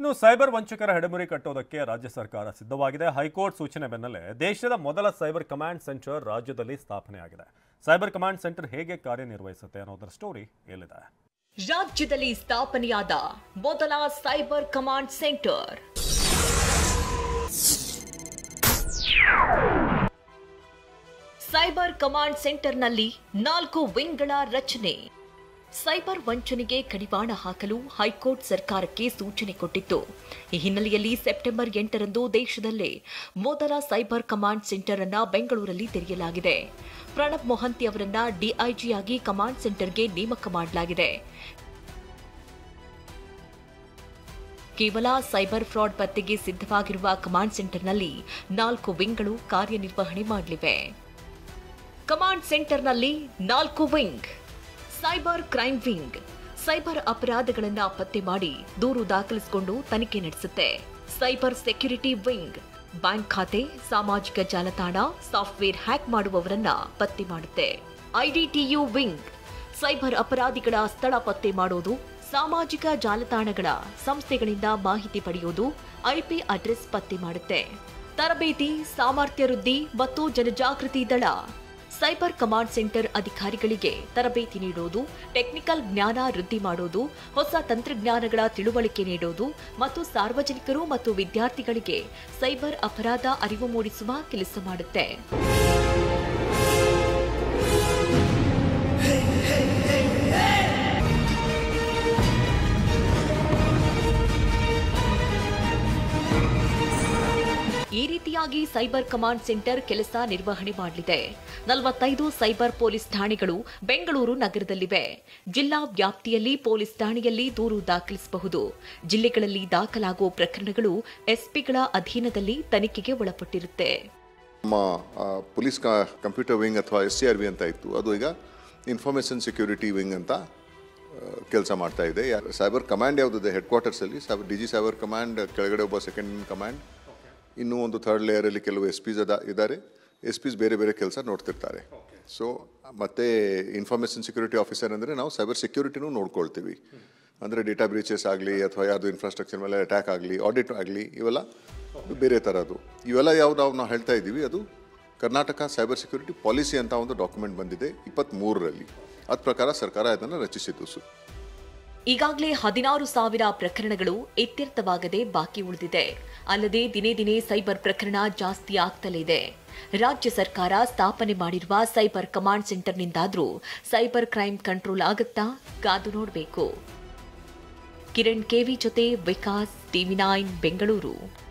ಇನ್ನು ಸೈಬರ್ ವಂಚಕರ ಹೆಡಮುರಿ ಕಟ್ಟೋದಕ್ಕೆ ರಾಜ್ಯ ಸರ್ಕಾರ ಸಿದ್ಧವಾಗಿದೆ. ಹೈಕೋರ್ಟ್ ಸೂಚನೆ ಬೆನ್ನಲ್ಲೇ ದೇಶದ ಮೊದಲ ಸೈಬರ್ ಕಮಾಂಡ್ ಸೆಂಟರ್ ರಾಜ್ಯದಲ್ಲಿ ಸ್ಥಾಪನೆಯಾಗಿದೆ. ಸೈಬರ್ ಕಮಾಂಡ್ ಸೆಂಟರ್ ಹೇಗೆ ಕಾರ್ಯನಿರ್ವಹಿಸುತ್ತೆ ಅನ್ನೋದರ ಸ್ಟೋರಿ ಎಲ್ಲಿದೆ. ರಾಜ್ಯದಲ್ಲಿ ಸ್ಥಾಪನೆಯಾದ ಮೊದಲ cyber command centre. Cyber command ಸೆಂಟರ್ನಲ್ಲಿ 4 ವಿಂಗ್ಗಳ ರಚನೆ. ಸೈಬರ್ ವಂಚನೆಗೆ ಕಡಿವಾಣ ಹಾಕಲು ಹೈಕೋರ್ಟ್ ಸರ್ಕಾರಕ್ಕೆ ಸೂಚನೆ ಕೊಟ್ಟಿತ್ತು. ಈ ಹಿನ್ನೆಲೆಯಲ್ಲಿ ಸೆಪ್ಟೆಂಬರ್ 8ರಂದು ದೇಶದಲ್ಲೇ ಮೊದಲ ಸೈಬರ್ ಕಮಾಂಡ್ ಸೆಂಟರ್ ಅನ್ನು ಬೆಂಗಳೂರಲ್ಲಿ ತೆರೆಯಲಾಗಿದೆ. ಪ್ರಣಬ್ ಮೊಹಂತಿ ಅವರನ್ನ ಡಿಐಜಿಯಾಗಿ ಕಮಾಂಡ್ ಸೆಂಟರ್ಗೆ ನೇಮಕ ಮಾಡಲಾಗಿದೆ. ಕೇವಲ ಸೈಬರ್ ಫ್ರಾಡ್ ಪತ್ತೆಗೆ ಸಿದ್ಧವಾಗಿರುವ ಕಮಾಂಡ್ ಸೆಂಟರ್ನಲ್ಲಿ 4 ವಿಂಗ್ಗಳು ಕಾರ್ಯನಿರ್ವಹಣೆ ಮಾಡಲಿವೆ. ಕಮಾಂಡ್ ಸೆಂಟರ್ನಲ್ಲಿ 4 wing. Cyber crime wing cyber ಅಪರಾಧಗಳನ್ನು ಪತ್ತೆ ಮಾಡಿ ದೂರು ದಾಖಲಿಸಿಕೊಂಡು ತನಿಖೆ ನಡೆಸುತ್ತೆ. ಸೈಬರ್ ಸೆಕ್ಯೂರಿಟಿ ವಿಂಗ್ ಬ್ಯಾಂಕ್ ಖಾತೆ, ಸಾಮಾಜಿಕ ಜಾಲತಾಣ, ಸಾಫ್ಟ್ವೇರ್ ಹ್ಯಾಕ್ ಮಾಡುವವರನ್ನ ಪತ್ತೆ ಮಾಡುತ್ತೆ. ಐಡಿಟಿಯು ವಿಂಗ್ ಸೈಬರ್ ಅಪರಾಧಿಗಳ ಸ್ಥಳ ಪತ್ತೆ ಮಾಡೋದು, ಸಾಮಾಜಿಕ ಜಾಲತಾಣಗಳ ಸಂಸ್ಥೆಗಳಿಂದ ಮಾಹಿತಿ ಪಡೆಯೋದು, ಐಪಿ ಅಡ್ರೆಸ್ ಪತ್ತೆ ಮಾಡುತ್ತೆ. ತರಬೇತಿ, ಸಾಮರ್ಥ್ಯ ವೃದ್ಧಿ ಮತ್ತು ಜನಜಾಗೃತಿ ದಳ ಸೈಬರ್ ಕಮಾಂಡ್ ಸೆಂಟರ್ ಅಧಿಕಾರಿಗಳಿಗೆ ತರಬೇತಿ ನೀಡೋದು, ಟೆಕ್ನಿಕಲ್ ಜ್ಞಾನ ವೃದ್ಧಿ ಮಾಡೋದು, ಹೊಸ ತಂತ್ರಜ್ಞಾನಗಳ ತಿಳುವಳಿಕೆ ನೀಡೋದು ಮತ್ತು ಸಾರ್ವಜನಿಕರು ಮತ್ತು ವಿದ್ಯಾರ್ಥಿಗಳಿಗೆ ಸೈಬರ್ ಅಪರಾಧ ಅರಿವು ಮೂಡಿಸುವ ಕೆಲಸ ಮಾಡುತ್ತೆ. ಈ ರೀತಿಯಾಗಿ ಸೈಬರ್ ಕಮಾಂಡ್ ಸೆಂಟರ್ ಕೆಲಸ ನಿರ್ವಹಣೆ ಮಾಡಲಿದೆ. 45 ಸೈಬರ್ ಪೊಲೀಸ್ ಠಾಣೆಗಳು ಬೆಂಗಳೂರು ನಗರದಲ್ಲಿವೆ. ಜಿಲ್ಲಾ ವ್ಯಾಪ್ತಿಯಲ್ಲಿ ಪೊಲೀಸ್ ಠಾಣೆಯಲ್ಲಿ ದೂರು ದಾಖಲಿಸಬಹುದು. ಜಿಲ್ಲೆಗಳಲ್ಲಿ ದಾಖಲಾಗುವ ಪ್ರಕರಣಗಳು ಎಸ್ಪಿಗಳ ಅಧೀನದಲ್ಲಿ ತನಿಖೆಗೆ ಒಳಪಟ್ಟಿರುತ್ತೆ. ನಮ್ಮ ಪೊಲೀಸ್ ಕಂಪ್ಯೂಟರ್ ವಿಂಗ್ ಅಥವಾ SCRV ಅಂತ ಇತ್ತು, ಅದು ಈಗ ಇನ್ಫಾರ್ಮೇಷನ್ ಸೆಕ್ಯೂರಿಟಿ ವಿಂಗ್ ಅಂತ ಕೆಲಸ ಮಾಡ್ತಾ ಇದೆ. ಸೈಬರ್ ಕಮಾಂಡ್ ಯಾವುದಿದೆ ಹೆಡ್ ಕ್ವಾರ್ಟರ್ಸಲ್ಲಿ DG ಸೈಬರ್ ಕಮಾಂಡ್, ಕೆಳಗಡೆ ಒಬ್ಬ ಸೆಕೆಂಡ್ ಕಮಾಂಡ್, ಇನ್ನೂ ಒಂದು ಥರ್ಡ್ ಲೇಯರಲ್ಲಿ ಕೆಲವು SPs ಇದ್ದಾರೆ. SPs ಬೇರೆ ಬೇರೆ ಕೆಲಸ ನೋಡ್ತಿರ್ತಾರೆ. ಸೊ ಮತ್ತು ಇನ್ಫಾರ್ಮೇಷನ್ ಸೆಕ್ಯೂರಿಟಿ ಆಫೀಸರ್ ಅಂದರೆ ನಾವು ಸೈಬರ್ ಸೆಕ್ಯೂರಿಟಿನೂ ನೋಡ್ಕೊಳ್ತೀವಿ. ಅಂದರೆ ಡೇಟಾ ಬ್ರೀಚಸ್ ಆಗಲಿ ಅಥವಾ ಯಾವುದು ಇನ್ಫ್ರಾಸ್ಟ್ರಕ್ಚರ್ ಮೇಲೆ ಅಟ್ಯಾಕ್ ಆಗಲಿ, ಆಡಿಟ್ ಆಗಲಿ, ಇವೆಲ್ಲ ಬೇರೆ ಥರದ್ದು. ಇವೆಲ್ಲ ಯಾವ್ದು ನಾವು ಹೇಳ್ತಾ ಇದ್ದೀವಿ, ಅದು ಕರ್ನಾಟಕ ಸೈಬರ್ ಸೆಕ್ಯೂರಿಟಿ ಪಾಲಿಸಿ ಅಂತ ಒಂದು ಡಾಕ್ಯುಮೆಂಟ್ ಬಂದಿದೆ 23ರಲ್ಲಿ. ಅದ ಪ್ರಕಾರ ಸರ್ಕಾರ ಅದನ್ನು ರಚಿಸಿದ್ದು. ಈಗಾಗಲೇ 16,000 ಪ್ರಕರಣಗಳು ಇತ್ಯರ್ಥವಾಗದೆ ಬಾಕಿ ಉಳಿದಿದೆ. ಅಲ್ಲದೆ ದಿನೇ ದಿನೇ ಸೈಬರ್ ಪ್ರಕರಣ ಜಾಸ್ತಿ ಆಗ್ತಲೇ ಇದೆ. ರಾಜ್ಯ ಸರ್ಕಾರ ಸ್ಥಾಪನೆ ಮಾಡಿರುವ ಸೈಬರ್ ಕಮಾಂಡ್ ಸೆಂಟರ್ನಿಂದಾದ್ರೂ ಸೈಬರ್ ಕ್ರೈಮ್ ಕಂಟ್ರೋಲ್ ಆಗುತ್ತಾ? ಕಾದು ನೋಡಬೇಕು. ಕಿರಣ್ KV ಜೊತೆ ವಿಕಾಸ್, TV9 ಬೆಂಗಳೂರು.